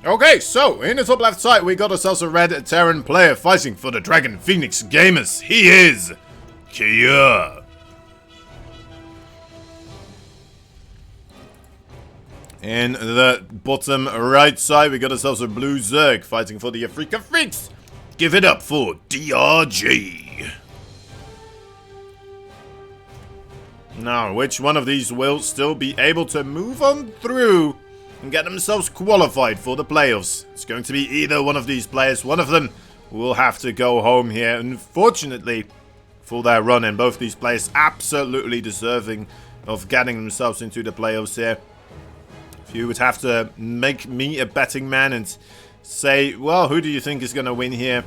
Okay, so in the top left side, we got ourselves a red Terran player fighting for the Dragon Phoenix Gamers. He is Kia. In the bottom right side, we got ourselves a blue Zerg fighting for the Afrika Freaks. Give it up for DRG. Now, which one of these will still be able to move on through and get themselves qualified for the playoffs? It's going to be either one of these players. One of them will have to go home here, unfortunately, for their run. And both these players absolutely deserving of getting themselves into the playoffs here. If you would have to make me a betting man and say, well, who do you think is going to win here?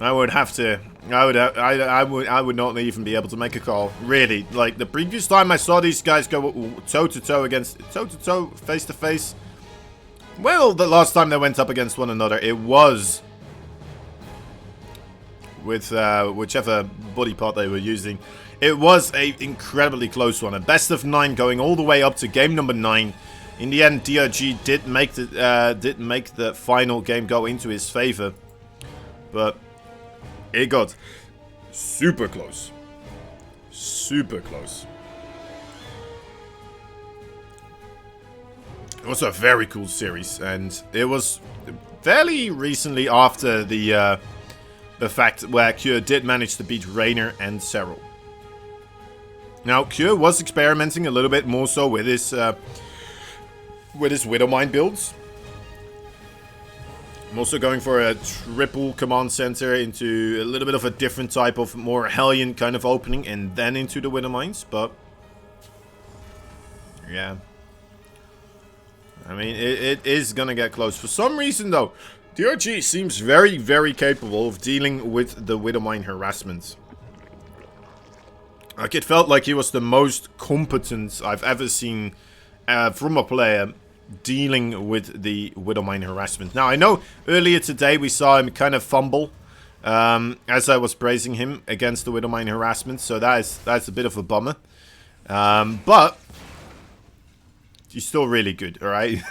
I would have to. I would not even be able to make a call. Really, like the previous time I saw these guys go toe to toe, face to face. Well, the last time they went up against one another, it was with whichever body part they were using. It was a incredibly close one, a best of 9 going all the way up to game number 9. In the end, DRG did make the final game go into his favor, but it got super close. Super close. It was a very cool series, and it was fairly recently after the fact where Cure did manage to beat Raynor and Serral. Now, Cure was experimenting a little bit more so with his Widowmine builds. I'm also going for a triple command center into a little bit of a different type of more Hellion kind of opening, and then into the Widowmines, but yeah. I mean, it is gonna get close. For some reason, though, DRG seems very, very capable of dealing with the Widowmine harassment. Like, it felt like he was the most competent I've ever seen from a player dealing with the Widowmine harassment. Now, I know earlier today we saw him kind of fumble as I was praising him against the Widowmine harassment, so that's a bit of a bummer. But he's still really good, alright?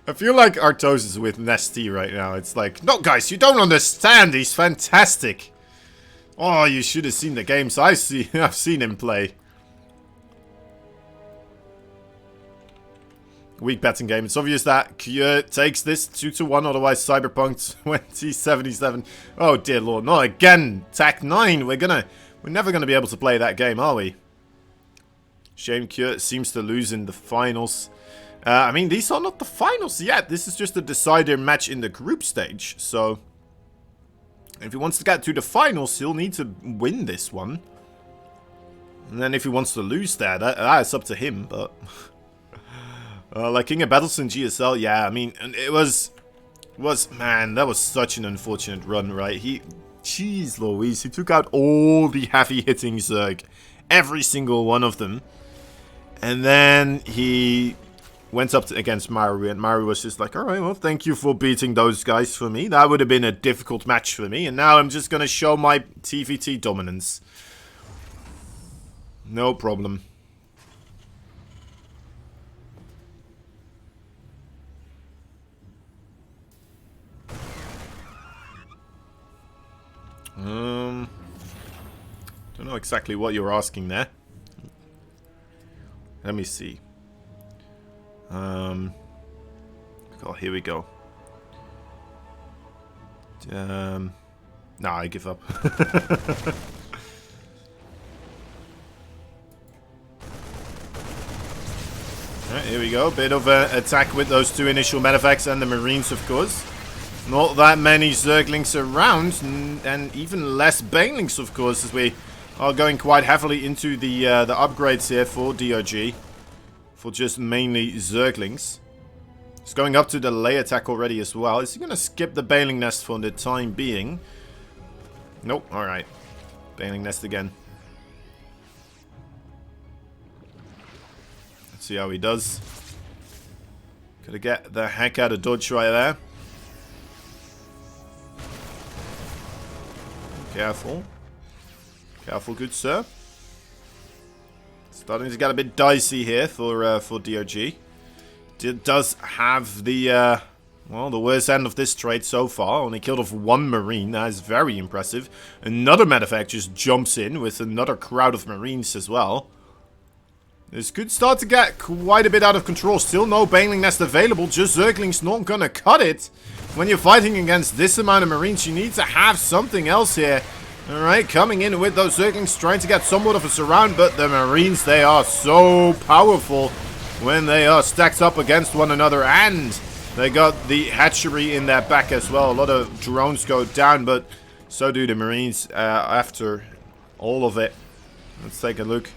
I feel like Artos is with Nesty right now. It's like, no guys, you don't understand, he's fantastic. Oh, you should have seen the games I've seen him play. Weak betting game. It's obvious that Cure takes this 2-1, otherwise Cyberpunk 2077. Oh dear lord, not again. TAC 9. We're never gonna be able to play that game, are we? Shame Cure seems to lose in the finals. I mean, these are not the finals yet. This is just a decider match in the group stage. So, if he wants to get to the finals, he'll need to win this one. And then if he wants to lose there, that's up to him, but... like King of Battles in GSL, yeah, I mean, it was, man, that was such an unfortunate run, right? Jeez Louise, he took out all the heavy-hitting Zerg, every single one of them. And then he went up against Maru, and Maru was just like, alright, well, thank you for beating those guys for me. That would have been a difficult match for me, and now I'm just gonna show my TVT dominance. No problem. Don't know exactly what you're asking there. Let me see. Oh, here we go. Nah, I give up. Alright, here we go. Bit of an attack with those two initial medevacts and the Marines, of course. Not that many Zerglings around, and even less Banelings, of course, as we are going quite heavily into the upgrades here for DRG. For just mainly Zerglings. It's going up to the lay attack already as well. Is he going to skip the Baneling Nest for the time being? Nope, alright. Baneling Nest again. Let's see how he does. Gotta get the heck out of dodge right there. Careful. Careful, good sir. Starting to get a bit dicey here for DRG. does have the, well, the worst end of this trade so far. Only killed off one Marine. That is very impressive. Another medevac just jumps in with another crowd of Marines as well. This could start to get quite a bit out of control. Still no Baneling Nest available. Just Zergling's not gonna cut it. When you're fighting against this amount of Marines, you need to have something else here. Alright, coming in with those Zerglings, trying to get somewhat of a surround. But the Marines, they are so powerful when they are stacked up against one another. And they got the hatchery in their back as well. A lot of drones go down, but so do the Marines after all of it. Let's take a look.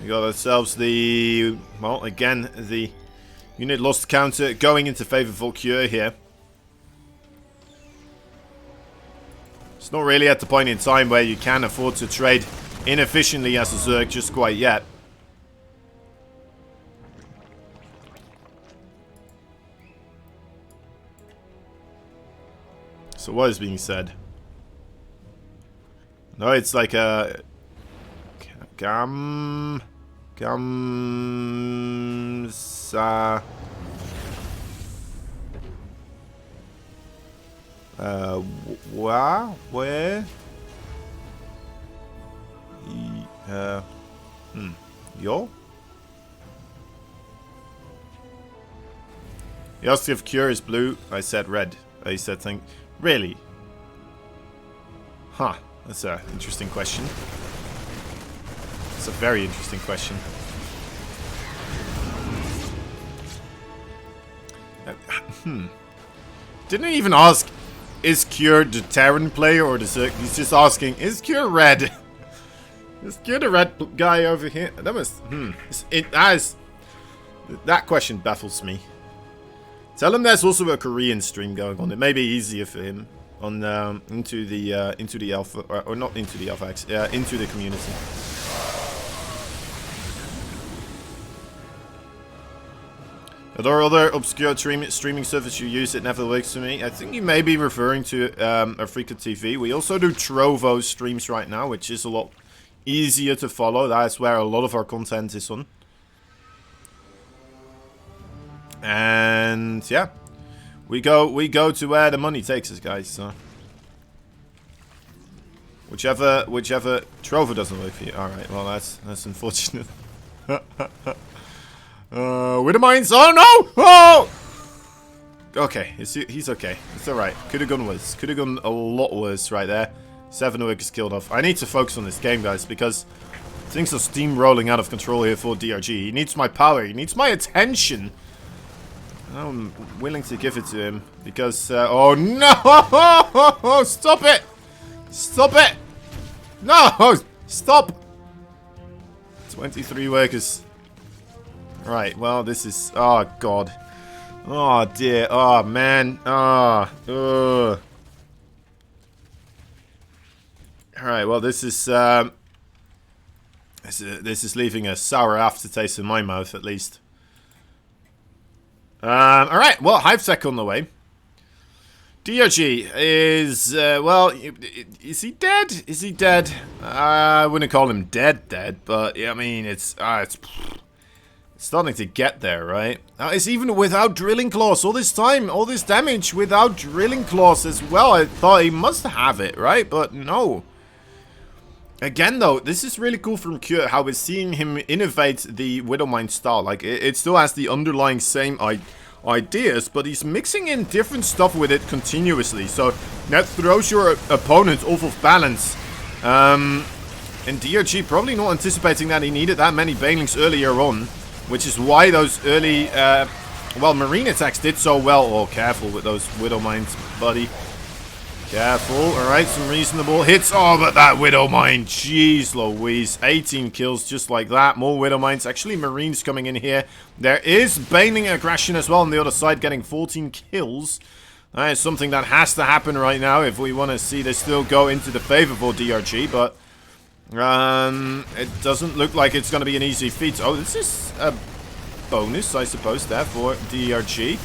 We got ourselves the, well, again, the unit lost counter going into favor of Volcure here. It's not really at the point in time where you can afford to trade inefficiently as a Zerg just quite yet. So what is being said? No, it's like a... Where? Yo? He asked if Cure is blue. I said red. I said thing. Really? Huh. That's an interesting question. It's a very interesting question. Didn't he even ask, is Cure the Terran player or the Zerg? He's just asking, is Cure red? Is Cure the red guy over here? That must, that question baffles me. Tell him there's also a Korean stream going on. It may be easier for him on into the alpha, or not into the alpha X, into the community. Are there other obscure streaming service you use that never works for me? I think you may be referring to Africa TV. We also do Trovo streams right now, which is a lot easier to follow. That's where a lot of our content is on. And yeah, we go to where the money takes us, guys. So whichever Trovo doesn't work for you. All right, well that's unfortunate. With the mines. Oh no! Oh! Okay, he's okay. It's alright. Could have gone worse. Could have gone a lot worse right there. 7 workers killed off. I need to focus on this game, guys, because things are steamrolling out of control here for DRG. He needs my power. He needs my attention. I'm willing to give it to him because... oh no! Stop it! Stop it! No! Stop! 23 workers. Right, well, this is... oh, God. Oh, dear. Oh, man. Oh, Alright, well, this is... this is leaving a sour aftertaste in my mouth, at least. Alright, well, HiveTech on the way. DRG is, well, is he dead? Is he dead? I wouldn't call him dead, but, yeah, I mean, it's starting to get there, right? It's even without Drilling Claws all this time, all this damage without Drilling Claws as well. I thought he must have it, right? But no. Again, though, this is really cool from Cure, how we're seeing him innovate the Widowmine style. Like, it still has the underlying same ideas, but he's mixing in different stuff with it continuously. So that throws your opponent off of balance. And DRG probably not anticipating that he needed that many Banelings earlier on, which is why those early, well, marine attacks did so well. Oh, careful with those Widowmines, buddy. Careful. Alright, some reasonable hits. Oh, but that Widowmine, jeez Louise. 18 kills just like that. More Widowmines. Actually, Marines coming in here. There is Baneling aggression as well on the other side, getting 14 kills. That is something that has to happen right now if we want to see this still go into the favor for DRG, but it doesn't look like it's going to be an easy feat. Oh, this is a bonus, I suppose, there for DRG.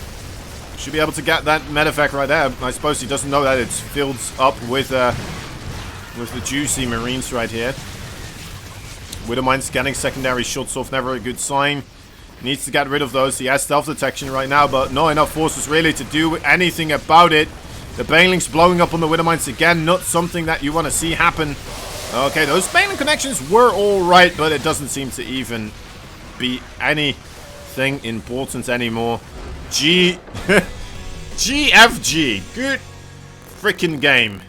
Should be able to get that medevac right there. I suppose he doesn't know that it's filled up with the juicy Marines right here. Widowmine scanning secondary shots off, never a good sign. Needs to get rid of those. He has stealth detection right now, but not enough forces really to do anything about it. The Banelings blowing up on the Widowmines again. Not something that you want to see happen. Okay, those Baneling connections were alright, but it doesn't seem to even be anything important anymore. GFG. Good freaking game.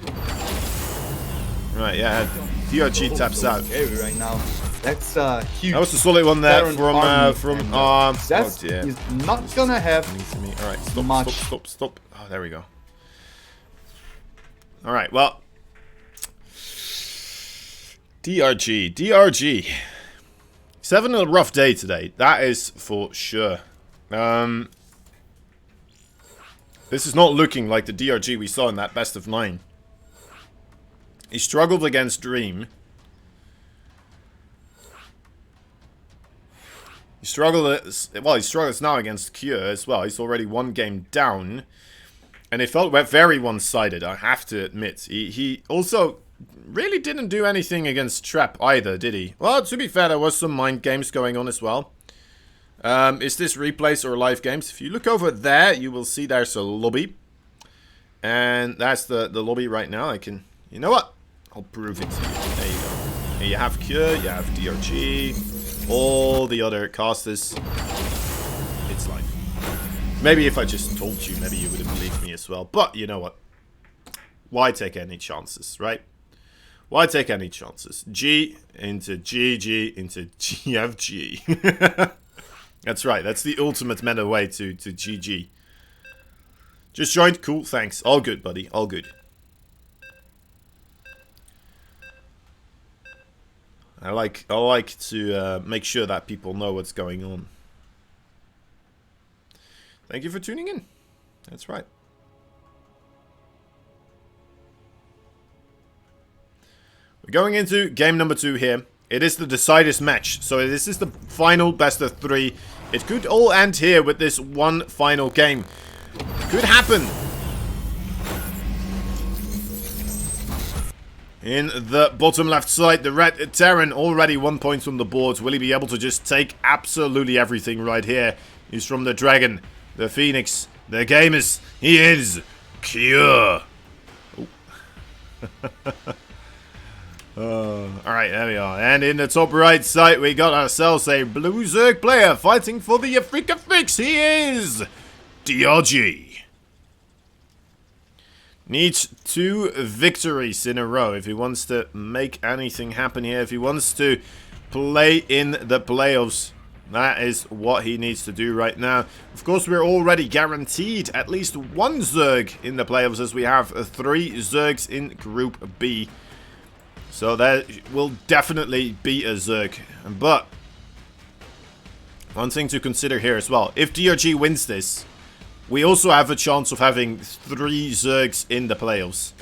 Right, yeah. DRG taps out. Right now. That's huge. That was a solid one there from oh dear. He's not gonna have Alright, stop, much. stop. Oh, there we go. Alright, well. DRG. He's having a rough day today. That is for sure. This is not looking like the DRG we saw in that best of 9. He struggled against Dream. He struggles now against Cure as well. He's already 1 game down. And it felt very one-sided, I have to admit. He also really didn't do anything against Trap either, did he? Well, to be fair, there was some mind games going on as well. Is this replays or live games? If you look over there, you will see there's a lobby. And that's the lobby right now. I can... You know what? I'll prove it to you. There you go. And you have Cure, you have DRG, all the other casters. It's live. Maybe if I just told you, maybe you would have believed me as well. But you know what? Why take any chances, right? Why take any chances? G into GG into GFG. That's right. That's the ultimate meta way to GG. Just joined. Cool. Thanks. All good, buddy. All good. I like to make sure that people know what's going on. Thank you for tuning in. That's right. We're going into game number 2 here. It is the deciders match. So this is the final best of 3. It could all end here with this one final game. Could happen. In the bottom left side, the red Terran already 1 point on the board. Will he be able to just take absolutely everything right here? He's from the Dragon, the Phoenix, the Gamers. He is Cure. Alright, there we are. And in the top right side, we got ourselves a Blue Zerg player fighting for the Afrika fix. He is DRG. Needs 2 victories in a row if he wants to make anything happen here. If he wants to play in the playoffs, that is what he needs to do right now. Of course, we're already guaranteed at least 1 Zerg in the playoffs, as we have 3 Zergs in Group B. So that will definitely be a Zerg. But one thing to consider here as well. If DRG wins this, we also have a chance of having 3 Zergs in the playoffs.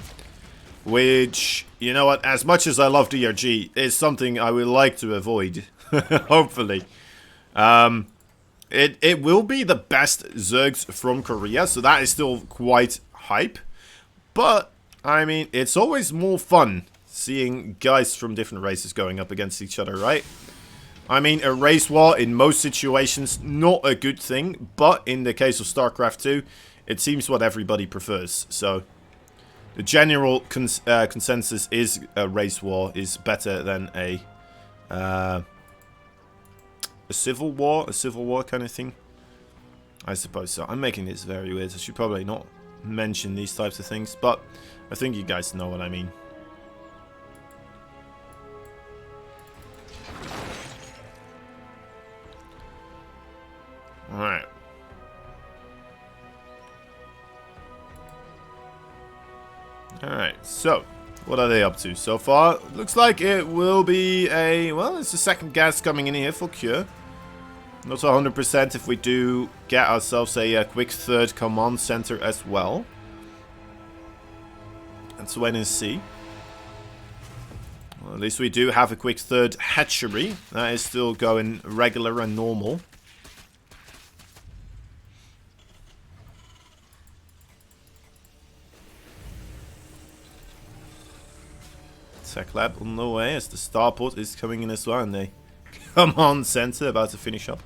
Which, you know what, as much as I love DRG, is something I would like to avoid. Hopefully. It will be the best Zergs from Korea, so that is still quite hype. But, I mean, it's always more fun seeing guys from different races going up against each other, right? I mean, a race war in most situations, not a good thing. But in the case of StarCraft 2, it seems what everybody prefers. So, the general consensus is a race war is better than a civil war kind of thing. I suppose so. I'm making this very weird. I should probably not mention these types of things. But I think you guys know what I mean. Alright. Alright, so what are they up to so far? Looks like it will be a... Well, it's the second gas coming in here for Cure. Not 100% if we do get ourselves a quick 3rd command center as well. Let's wait and see. Well, at least we do have a quick 3rd hatchery. That is still going regular and normal. Tech Lab on the way as the starport is coming in as well, and they command center about to finish up.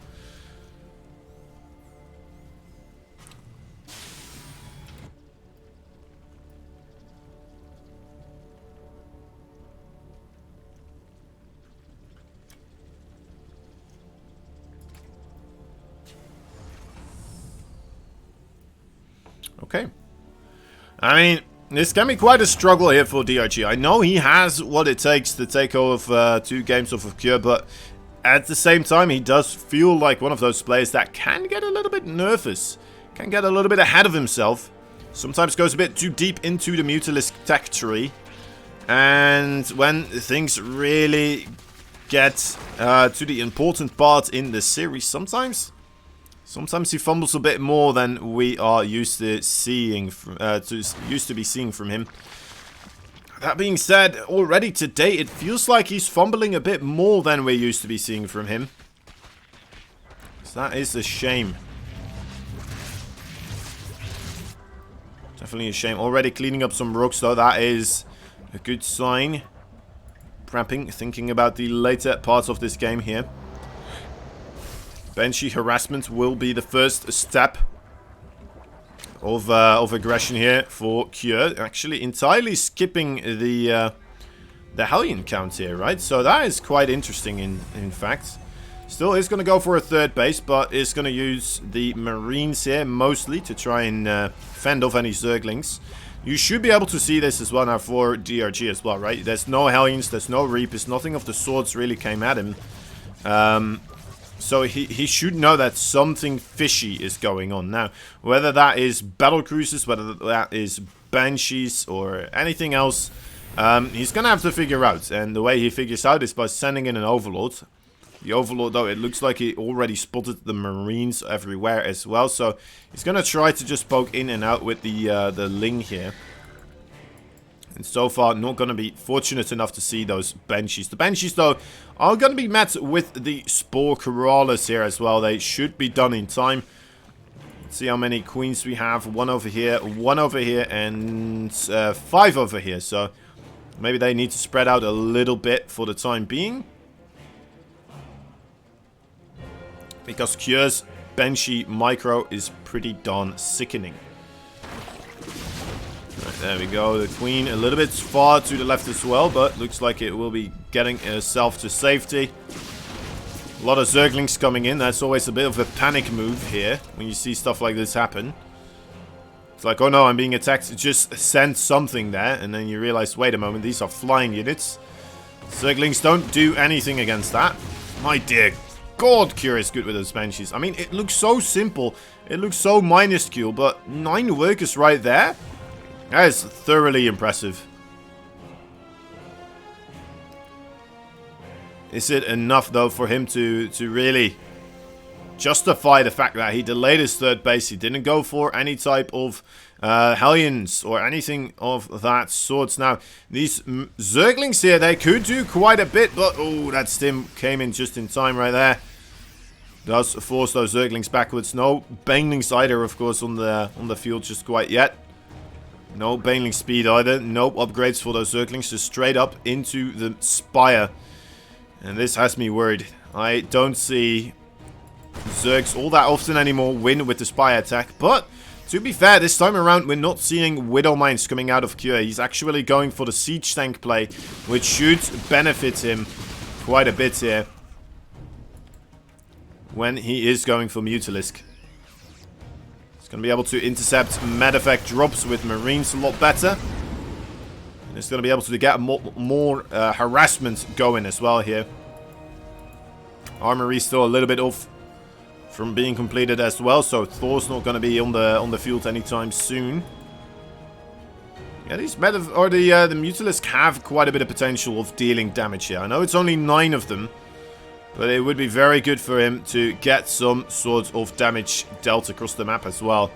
Okay. I mean, this can be quite a struggle here for DRG. I know he has what it takes to take over 2 games off of Cure, but at the same time, he does feel like one of those players that can get a little bit nervous, can get a little bit ahead of himself, sometimes goes a bit too deep into the Mutalisk tech tree, and when things really get to the important part in the series, sometimes he fumbles a bit more than we are used to seeing, used to be seeing from him. That being said, already today it feels like he's fumbling a bit more than we're used to be seeing from him. So that is a shame. Definitely a shame. Already cleaning up some rocks though, that is a good sign. Prepping, thinking about the later parts of this game here. Banshee harassment will be the first step of aggression here for Cure. Actually, entirely skipping the Hellion count here, right? So that is quite interesting in fact. Still is going to go for a 3rd base, but is going to use the Marines here mostly to try and fend off any Zerglings. You should be able to see this as well now for DRG as well, right? There's no Hellions, there's no Reapers, nothing of the sorts really came at him. So he should know that something fishy is going on. Now, whether that is battle cruisers, whether that is Banshees or anything else, he's going to have to figure out. And the way he figures out is by sending in an Overlord. The Overlord, though, it looks like he already spotted the Marines everywhere as well. So he's going to try to just poke in and out with the Ling here. And so far, not going to be fortunate enough to see those Banshees. The Banshees, though, are going to be met with the Spore Crawlers here as well. They should be done in time. Let's see how many Queens we have. 1 over here, 1 over here, and 5 over here. So maybe they need to spread out a little bit for the time being. Because Cure's Banshee micro is pretty darn sickening. Right, there we go. The Queen a little bit far to the left as well, but looks like it will be getting itself to safety. A lot of Zerglings coming in. That's always a bit of a panic move here when you see stuff like this happen. It's like, oh no, I'm being attacked. Just send something there, and then you realize, wait a moment, these are flying units. Zerglings don't do anything against that. My dear God, Cure is good with those Banshees. I mean, it looks so simple. It looks so minuscule, but 9 workers right there? That is thoroughly impressive. Is it enough, though, for him to really justify the fact that he delayed his 3rd base? He didn't go for any type of Hellions or anything of that sort. Now, these Zerglings here, they could do quite a bit, but oh, that stim came in just in time right there. Does force those Zerglings backwards. No Banelings either, of course, on the field just quite yet. No Baneling speed either. No upgrades for those Zerglings. Just straight up into the Spire. And this has me worried. I don't see Zergs all that often anymore win with the Spire attack. But to be fair, this time around we're not seeing Widow Mines coming out of Cure. He's actually going for the Siege Tank play, which should benefit him quite a bit here when he is going for Mutalisk. He's going to be able to intercept med effect drops with Marines a lot better. And he's going to be able to get more harassment going as well here. Armory still a little bit off from being completed as well, so Thor's not going to be on the field anytime soon. Yeah, these the Mutalisk have quite a bit of potential of dealing damage here. I know it's only 9 of them, but it would be very good for him to get some sort of damage dealt across the map as well.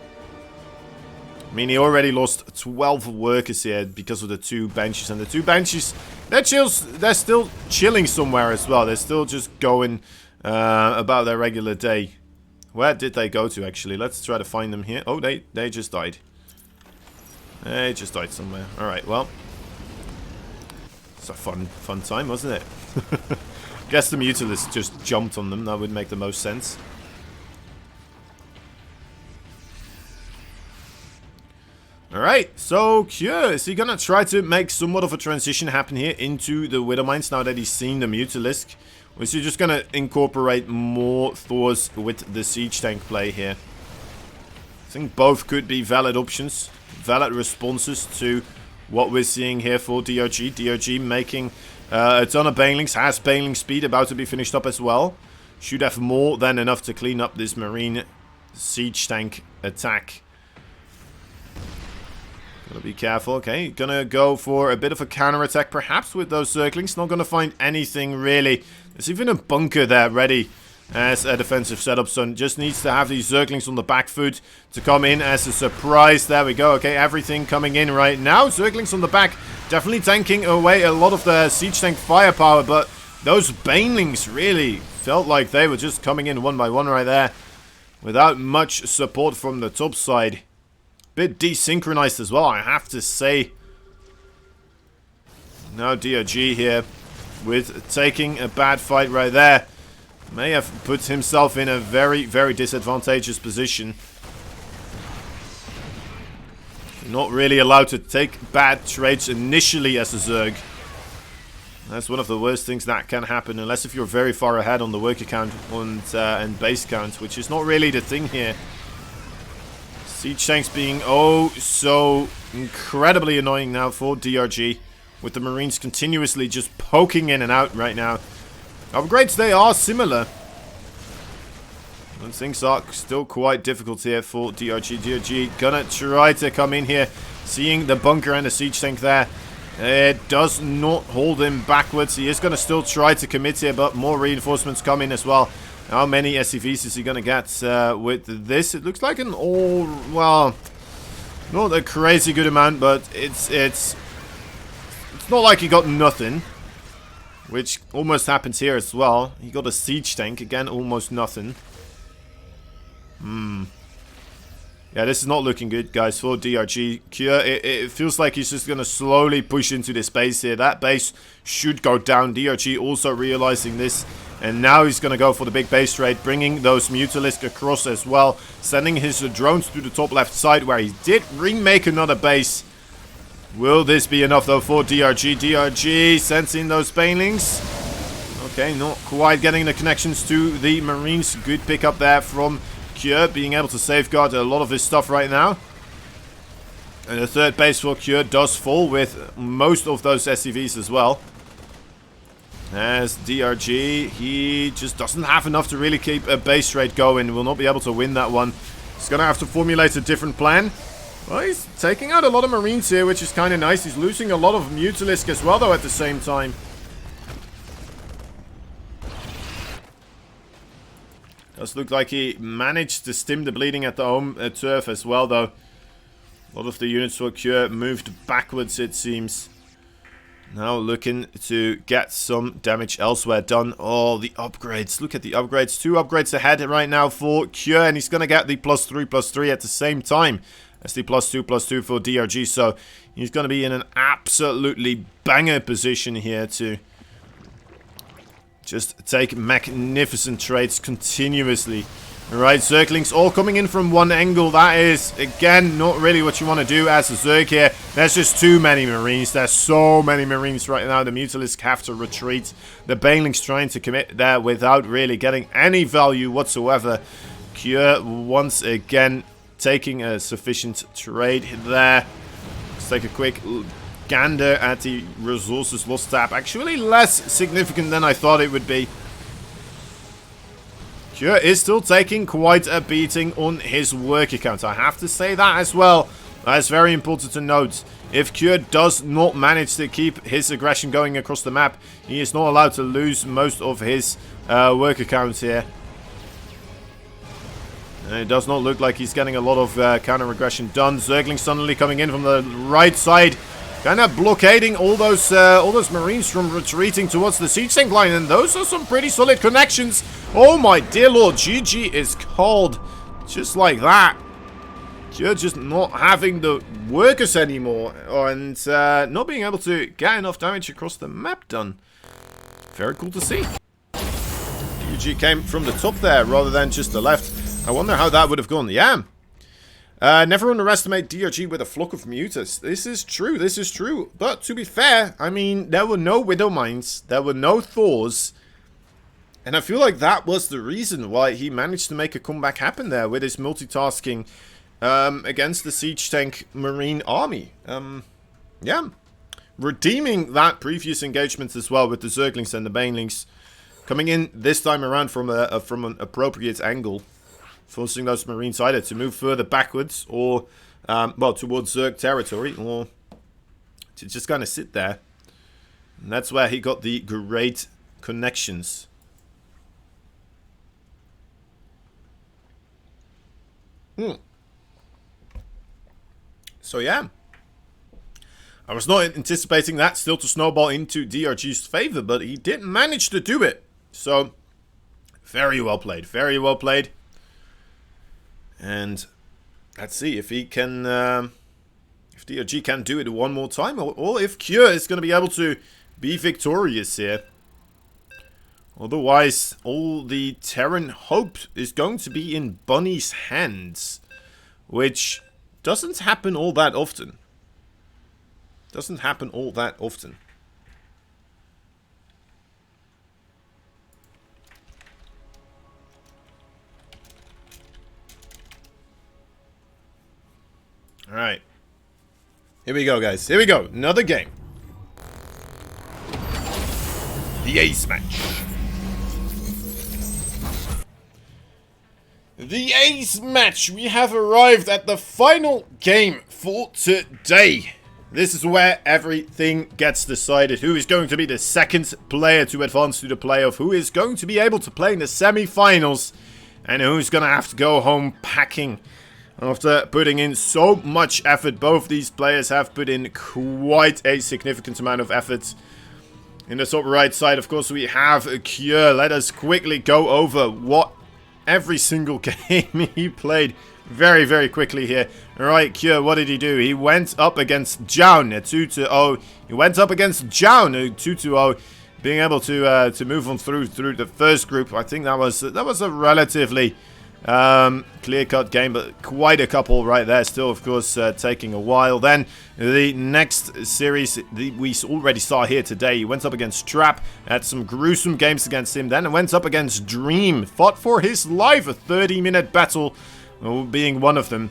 I mean, he already lost 12 workers here because of the 2 Banshees. And the 2 Banshees, they're still chilling somewhere as well. They're still just going about their regular day. Where did they go to, actually? Let's try to find them here. Oh, they just died. They just died somewhere. Alright, well. It's a fun time, wasn't it? Guess the Mutalisk just jumped on them. That would make the most sense. Alright, so Cure, is he gonna try to make somewhat of a transition happen here into the Widow Mines now that he's seen the Mutalisk? Or is he just gonna incorporate more Thors with the Siege Tank play here? think both could be valid options, valid responses to what we're seeing here for DRG. DRG making a ton of banelings, has baneling speed, about to be finished up as well. Should have more than enough to clean up this marine siege tank attack. Gotta be careful. Okay, gonna go for a bit of a counter attack perhaps with those Zerglings. Not gonna find anything really. There's even a bunker there ready as a defensive setup, so just needs to have these Zerglings on the back foot to come in as a surprise. There we go. Okay, everything coming in right now. Zerglings on the back, definitely tanking away a lot of the siege tank firepower, but those banelings really felt like they were just coming in one by one right there without much support from the top side. Bit desynchronized as well, I have to say. Now DRG here with taking a bad fight right there. May have put himself in a very, very disadvantageous position. Not really allowed to take bad trades initially as a Zerg. That's one of the worst things that can happen, unless if you're very far ahead on the worker count and base count, which is not really the thing here. Siege tanks being oh so incredibly annoying now for DRG, with the Marines continuously just poking in and out right now. Upgrades, they are similar, and things are still quite difficult here for DRG. DRG gonna try to come in here, seeing the bunker and the siege tank there. It does not hold him backwards. He is going to still try to commit here, but more reinforcements come in as well. How many SCVs is he going to get with this? It looks like an all, well, not a crazy good amount, but it's not like he got nothing, which almost happens here as well. He got a siege tank, again, almost nothing. Yeah, this is not looking good, guys, for DRG. Cure, it feels like he's just going to slowly push into this base here. That base should go down. DRG also realizing this. And now he's going to go for the big base raid, bringing those Mutalisk across as well. Sending his drones to the top left side, where he did remake another base. Will this be enough, though, for DRG? DRG sensing those banelings. Okay, not quite getting the connections to the Marines. Good pick up there from Cure, being able to safeguard a lot of his stuff right now. And the third base for Cure does fall with most of those SCVs as well. As DRG, he just doesn't have enough to really keep a base rate going. Will not be able to win that one. He's going to have to formulate a different plan. Well, he's taking out a lot of Marines here, which is kind of nice. He's losing a lot of Mutalisk as well, though, at the same time. Does look like he managed to stem the bleeding at the home turf as well, though. A lot of the units for Cure moved backwards, it seems. Now looking to get some damage elsewhere done. Oh, the upgrades. Look at the upgrades. 2 upgrades ahead right now for Cure, and he's going to get the +3/+3 at the same time as the +2/+2 for DRG. So he's going to be in an absolutely banger position here to just take magnificent trades continuously. Alright, Zerglings all coming in from one angle. That is, again, not really what you want to do as a Zerg here. There's just too many Marines. There's so many Marines right now. The Mutalisk have to retreat. The Banelings trying to commit there without really getting any value whatsoever. Cure once again taking a sufficient trade there. Let's take a quick gander at the resources lost tab. Actually less significant than I thought it would be. Cure is still taking quite a beating on his work account. I have to say that as well. That's very important to note. If Cure does not manage to keep his aggression going across the map, he is not allowed to lose most of his work accounts here. And it does not look like he's getting a lot of counter-aggression done. Zergling suddenly coming in from the right side, kind of blockading all those Marines from retreating towards the siege tank line. And those are some pretty solid connections. Oh my dear lord, GG is called just like that. You're just not having the workers anymore, and not being able to get enough damage across the map done. Very cool to see. DRG came from the top there rather than just the left. I wonder how that would have gone. Yeah. Never underestimate DRG with a flock of mutas. This is true, this is true. But to be fair, I mean, there were no Widow Mines, there were no Thors. And I feel like that was the reason why he managed to make a comeback happen there with his multitasking against the Siege Tank Marine Army. Yeah. Redeeming that previous engagement as well with the Zerglings and the Banelings. Coming in this time around from an appropriate angle. Forcing those Marines either to move further backwards or, well, towards Zerg territory, or to just kind of sit there. And that's where he got the great connections. So yeah, I was not anticipating that still to snowball into DRG's favor, but he did manage to do it. So very well played, very well played. And let's see if he can, if DRG can do it one more time, or if Cure is going to be able to be victorious here. Otherwise, all the Terran hope is going to be in Bunny's hands, which doesn't happen all that often. Doesn't happen all that often. Alright. Here we go, guys. Here we go. Another game. The Ace Match. The Ace Match. We have arrived at the final game for today. This is where everything gets decided. Who is going to be the second player to advance to the playoff? Who is going to be able to play in the semi-finals? And who's going to have to go home packing? After putting in so much effort, both these players have put in quite a significant amount of effort. In the top right side, of course, we have Cure. Let us quickly go over what every single game he played very, very quickly here. Alright, Cure, what did he do? He went up against Jaun, a 2-0. He went up against Jaun, a 2-0. Being able to move on through the first group. I think that was a relatively clear-cut game, but quite a couple right there. Still, of course, taking a while. Then the next series we already saw here today. He went up against Trap, had some gruesome games against him. Then went up against Dream, fought for his life, a 30-minute battle being one of them.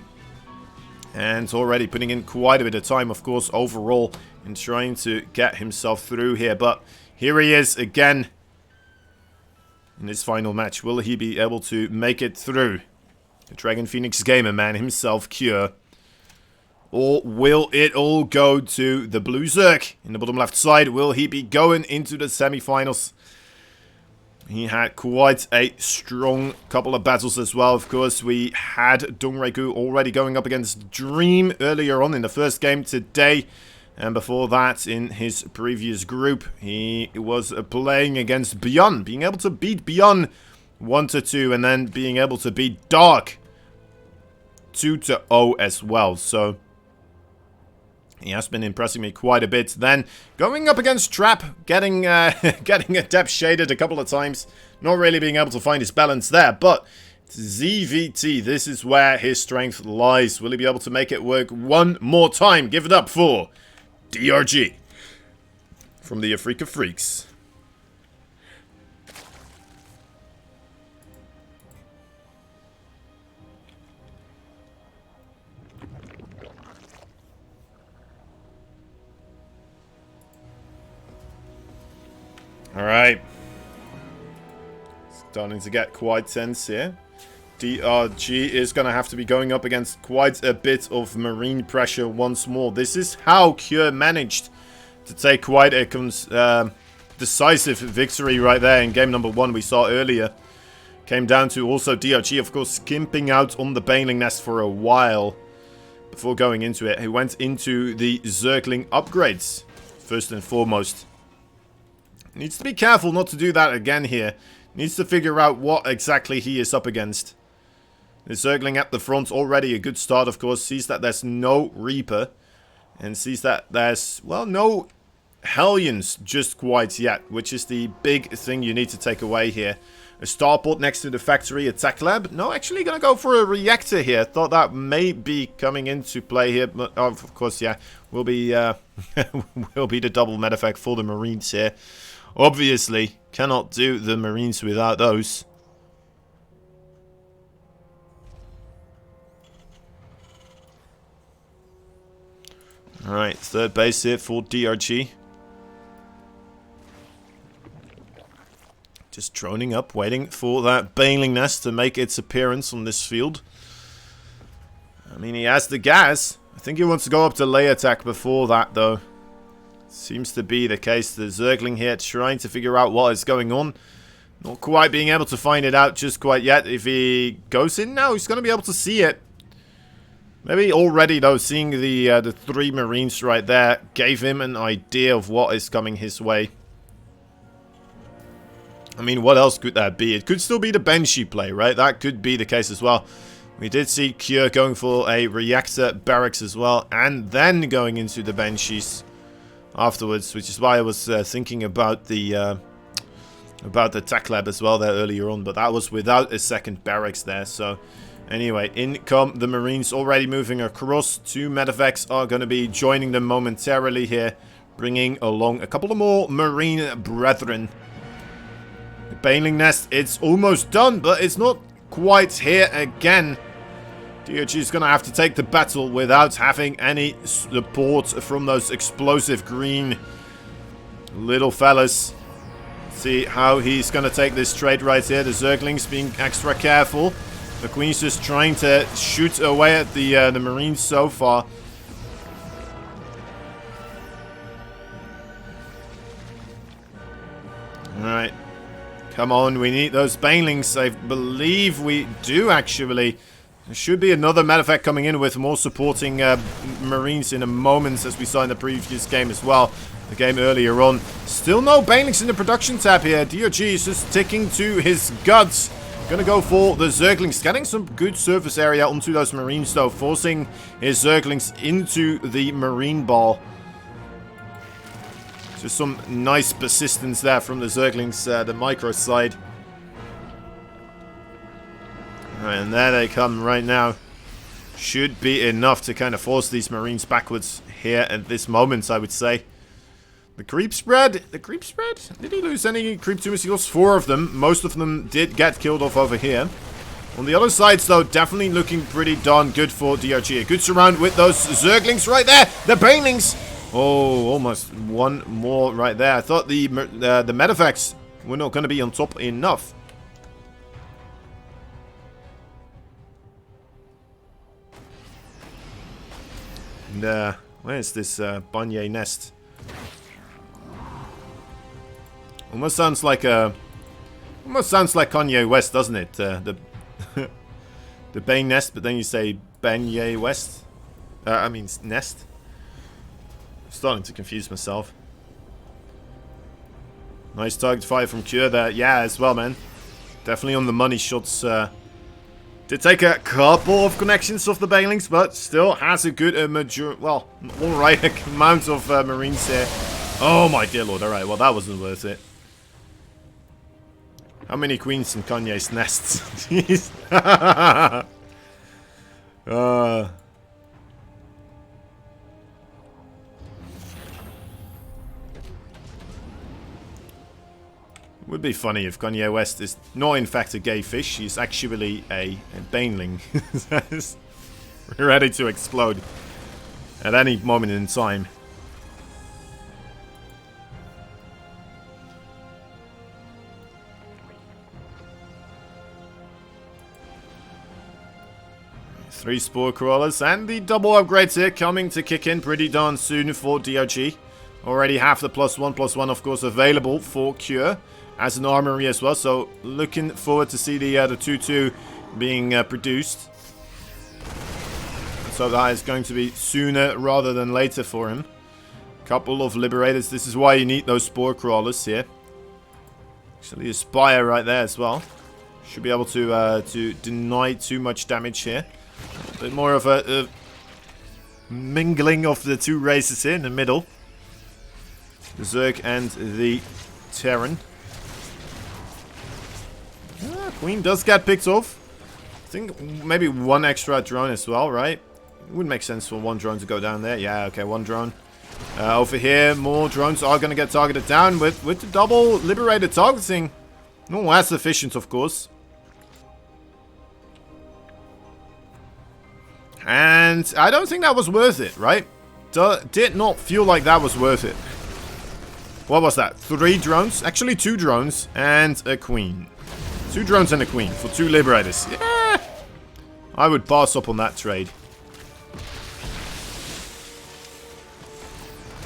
And already putting in quite a bit of time, of course, overall in trying to get himself through here. But here he is again. In his final match, will he be able to make it through? The Dragon Phoenix gamer man himself, Cure. Or will it all go to the Blue Zerg in the bottom left side? Will he be going into the semi-finals? He had quite a strong couple of battles as well. Of course, we had Dongreku already going up against Dream earlier on in the first game today. And before that, in his previous group, he was playing against Beyond. Being able to beat Beyond 1-2 and then being able to beat Dark 2-0 as well. So he has been impressing me quite a bit. Then going up against Trap, getting a depth shaded a couple of times. Not really being able to find his balance there, but ZVT, this is where his strength lies. Will he be able to make it work one more time? Give it up for DRG from the Afrika Freaks. Alright. Starting to get quite tense here. DRG is going to have to be going up against quite a bit of marine pressure once more. This is how Cure managed to take quite a decisive victory right there in game number 1 we saw earlier. Came down to also DRG, of course, skimping out on the Baneling Nest for a while before going into it. He went into the Zergling upgrades, first and foremost. Needs to be careful not to do that again here. Needs to figure out what exactly he is up against. The Zergling at the front, already a good start, of course. Sees that there's no Reaper. And sees that there's, well, no Hellions just quite yet. Which is the big thing you need to take away here. A starport next to the factory, a tech lab. No, actually going to go for a reactor here. Thought that may be coming into play here. But, of course, yeah, will be, will be the double medevac for the Marines here. Obviously, cannot do the Marines without those. Alright, third base here for DRG. Just droning up, waiting for that Baneling Nest to make its appearance on this field. I mean, he has the gas. I think he wants to go up to lay attack before that, though. Seems to be the case. The Zergling here trying to figure out what is going on. Not quite being able to find it out just quite yet. If he goes in now, he's going to be able to see it. Maybe already, though, seeing the 3 Marines right there gave him an idea of what is coming his way. I mean, what else could that be? It could still be the Banshee play, right? That could be the case as well. We did see Kure going for a reactor barracks as well, and then going into the Banshees afterwards, which is why I was thinking about the tech lab as well there earlier on, but that was without a second barracks there. So anyway, in come the Marines, already moving across. 2 medevacs are going to be joining them momentarily here, bringing along a couple of more Marine brethren. The Baneling Nest, it's almost done, but it's not quite here again. DRG is going to have to take the battle without having any support from those explosive green little fellas. See how he's going to take this trade right here. The Zerglings being extra careful. The Queen's just trying to shoot away at the Marines so far. Alright. Come on, we need those Banelings. I believe we do actually. There should be another medevac coming in with more supporting Marines in a moment, as we saw in the previous game as well. The game earlier on. Still no Banelings in the production tab here. DRG is just sticking to his guts. Gonna go for the Zerglings. Getting some good surface area onto those Marines though. Forcing his Zerglings into the Marine ball. Just some nice persistence there from the Zerglings, the micro side. Alright, and there they come right now. Should be enough to kind of force these Marines backwards here at this moment, I would say. The creep spread. The creep spread? Did he lose any creep to missiles? 4 of them. Most of them did get killed off over here. On the other sides, though, definitely looking pretty darn good for DRG. A good surround with those Zerglings right there. The Banelings. Oh, almost one more right there. I thought the medevacs were not going to be on top enough. And, where's this Banye nest? Almost sounds like Kanye West, doesn't it? The the Bane nest, but then you say Banye West. I mean nest. Starting to confuse myself. Nice target fire from Kure there. Yeah, as well, man. Definitely on the money shots. Did take a couple of connections off the Banelings, but still has a good, well, alright amount of Marines here. Oh my dear lord, alright, well that wasn't worth it. How many queens in Kanye's nests? Jeez. Would be funny if Kanye West is not in fact a gay fish, he's actually a Baneling. Ready to explode at any moment in time. Three Spore Crawlers and the double upgrades here coming to kick in pretty darn soon for DRG. Already have the +1/+1 of course available for Kure as an armory as well, so looking forward to see the 2/2 being produced. So that is going to be sooner rather than later for him. Couple of Liberators, this is why you need those Spore Crawlers here. Actually a Spire right there as well. Should be able to deny too much damage here. A bit more of a mingling of the two races here in the middle. The Zerg and the Terran. Queen does get picked off. I think maybe one extra drone as well, right? It would make sense for one drone to go down there. Yeah, okay, one drone. Over here, more drones are going to get targeted down with the double Liberator targeting. Not as efficient, of course. And I don't think that was worth it, right? did not feel like that was worth it. What was that? 3 drones? Actually 2 drones and a queen. 2 drones and a queen for 2 liberators. Yeah, I would pass up on that trade.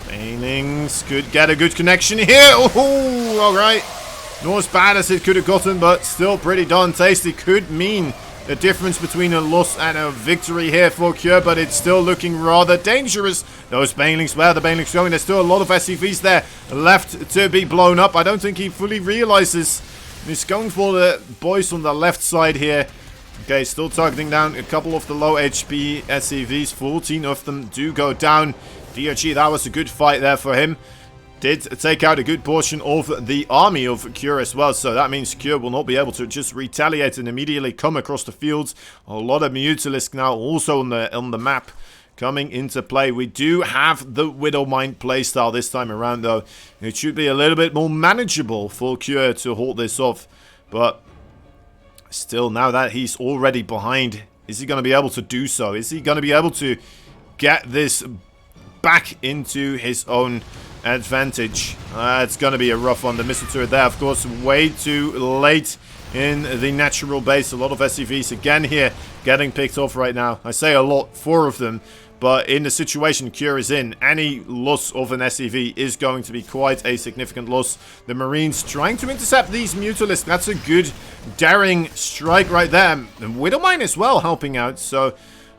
Banelings could get a good connection here. Oh, alright. Not as bad as it could have gotten, but still pretty darn tasty. Could mean the difference between a loss and a victory here for Cure, but it's still looking rather dangerous. Those Banelings, where the Banelings going? There's still a lot of SCVs there left to be blown up. I don't think he fully realizes. He's going for the boys on the left side here. Okay, still targeting down a couple of the low HP SCVs. 14 of them do go down. DRG, that was a good fight there for him. Did take out a good portion of the army of Cure as well, so that means Cure will not be able to just retaliate and immediately come across the fields. A lot of Mutalisk now also on the map coming into play. We do have the Widowmine playstyle this time around, though. It should be a little bit more manageable for Cure to hold this off, but still, now that he's already behind, is he going to be able to do so? Is he going to be able to get this back into his own advantage? It's going to be a rough one. The missile turret there, of course, way too late in the natural base. A lot of SCVs again here getting picked off right now. I say a lot, 4 of them, but in the situation Cure is in, any loss of an SCV is going to be quite a significant loss. The Marines trying to intercept these Mutalisks. That's a good daring strike right there. And Widowmine as well helping out, so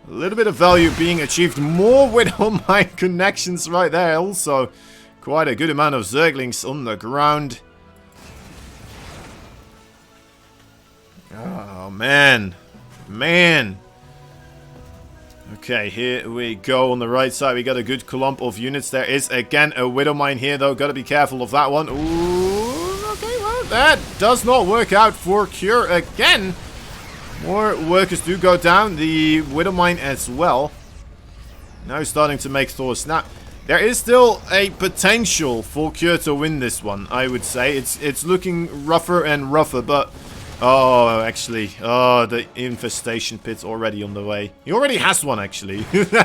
a little bit of value being achieved. More Widowmine connections right there also. Quite a good amount of Zerglings on the ground. Oh, man. Man. Okay, here we go on the right side. We got a good clump of units. There is, again, a Widowmine here, though. Got to be careful of that one. Ooh, okay, well, that does not work out for Cure again. More workers do go down. The Widowmine as well. Now starting to make Thors. Now, there is still a potential for Cure to win this one, I would say. It's looking rougher and rougher, but... Oh, actually. Oh, the infestation pit's already on the way. He already has one, actually. Look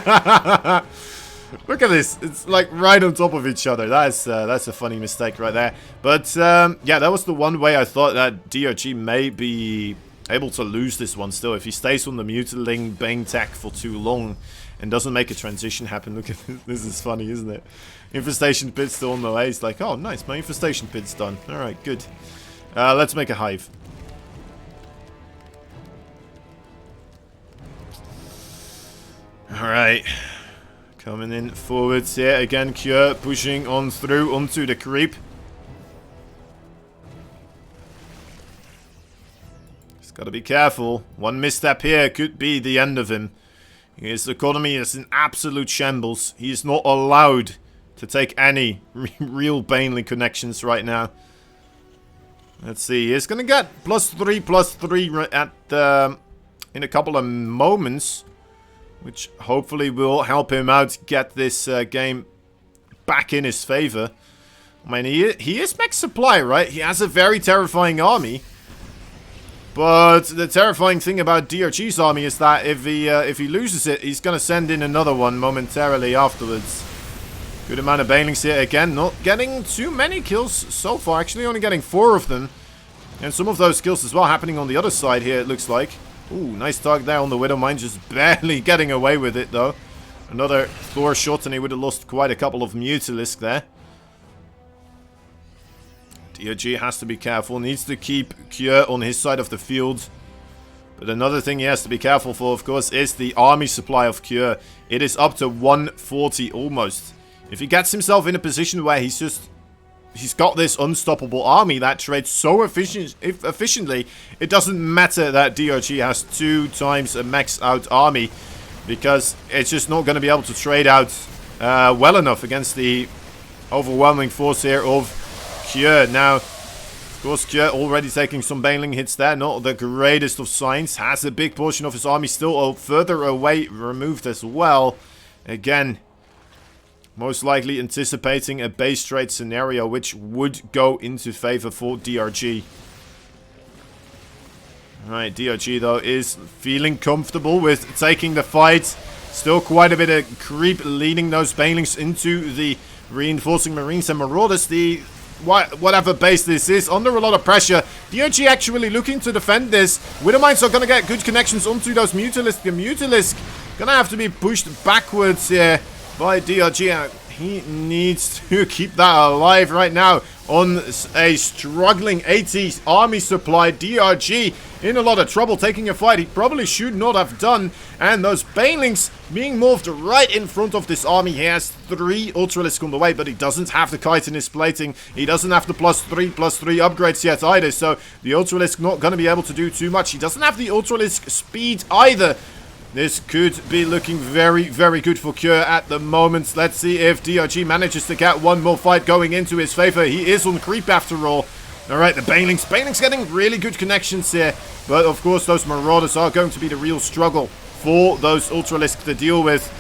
at this. It's like right on top of each other. That's a funny mistake right there. But, yeah, that was the one way I thought that DRG may be able to lose this one still. If he stays on the Mutiling Bane tech for too long and doesn't make a transition happen. Look at this. This is funny, isn't it? Infestation pit's still on the way. It's like, oh, nice. My infestation pit's done. Alright, good. Let's make a hive. Alright. Coming in forwards here. Again, Cure pushing on through onto the creep. Just gotta be careful. One misstep here could be the end of him. His economy is in absolute shambles. He is not allowed to take any real Baneling connections right now. Let's see. He's gonna get +3/+3 at in a couple of moments, which hopefully will help him out get this game back in his favor. I mean, he is max supply, right? He has a very terrifying army. But the terrifying thing about DRG's army is that if he loses it, he's going to send in another one momentarily afterwards. Good amount of Banelings here again. Not getting too many kills so far. Actually, only getting 4 of them. And some of those kills as well happening on the other side here, it looks like. Ooh, nice target there on the Widowmine. Just barely getting away with it, though. Another Thor shot, and he would have lost quite a couple of Mutalisk there. DRG has to be careful. Needs to keep Cure on his side of the field. But another thing he has to be careful for, of course, is the army supply of Cure. It is up to 140 almost. If he gets himself in a position where he's got this unstoppable army that trades so efficiently, it doesn't matter that DRG has 2 times a maxed out army, because it's just not going to be able to trade out well enough against the overwhelming force here of Cure. Now, of course, Cure already taking some Baneling hits there. Not the greatest of signs. Has a big portion of his army still further away removed as well. Again, most likely anticipating a base trade scenario, which would go into favor for DRG. Alright, DRG though is feeling comfortable with taking the fight. Still quite a bit of creep leading those banelings into the reinforcing marines and marauders. The whatever base this is, under a lot of pressure. DRG actually looking to defend this. Widowmines are going to get good connections onto those Mutalisk. The Mutalisk going to have to be pushed backwards here by DRG. He needs to keep that alive right now on a struggling 80 army supply. DRG in a lot of trouble, taking a fight he probably should not have done. And those banelings being moved right in front of this army. He has 3 Ultralisk on the way, but he doesn't have the kite in his plating. He doesn't have the +3/+3 upgrades yet either, so the Ultralisk not going to be able to do too much. He doesn't have the Ultralisk speed either. This could be looking very, very good for Cure at the moment. Let's see if DRG manages to get one more fight going into his favor. He is on creep after all. Alright, the Banelings. Banelings getting really good connections here. But of course, those Marauders are going to be the real struggle for those Ultralisk to deal with.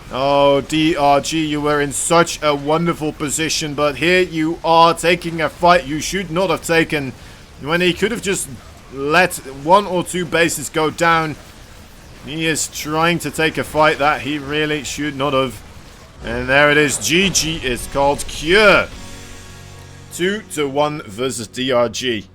Oh, DRG, you were in such a wonderful position. But here you are taking a fight you should not have taken. When he could have just let 1 or 2 bases go down. He is trying to take a fight that he really should not have. And there it is. GG is called. Cure. 2-1 versus DRG.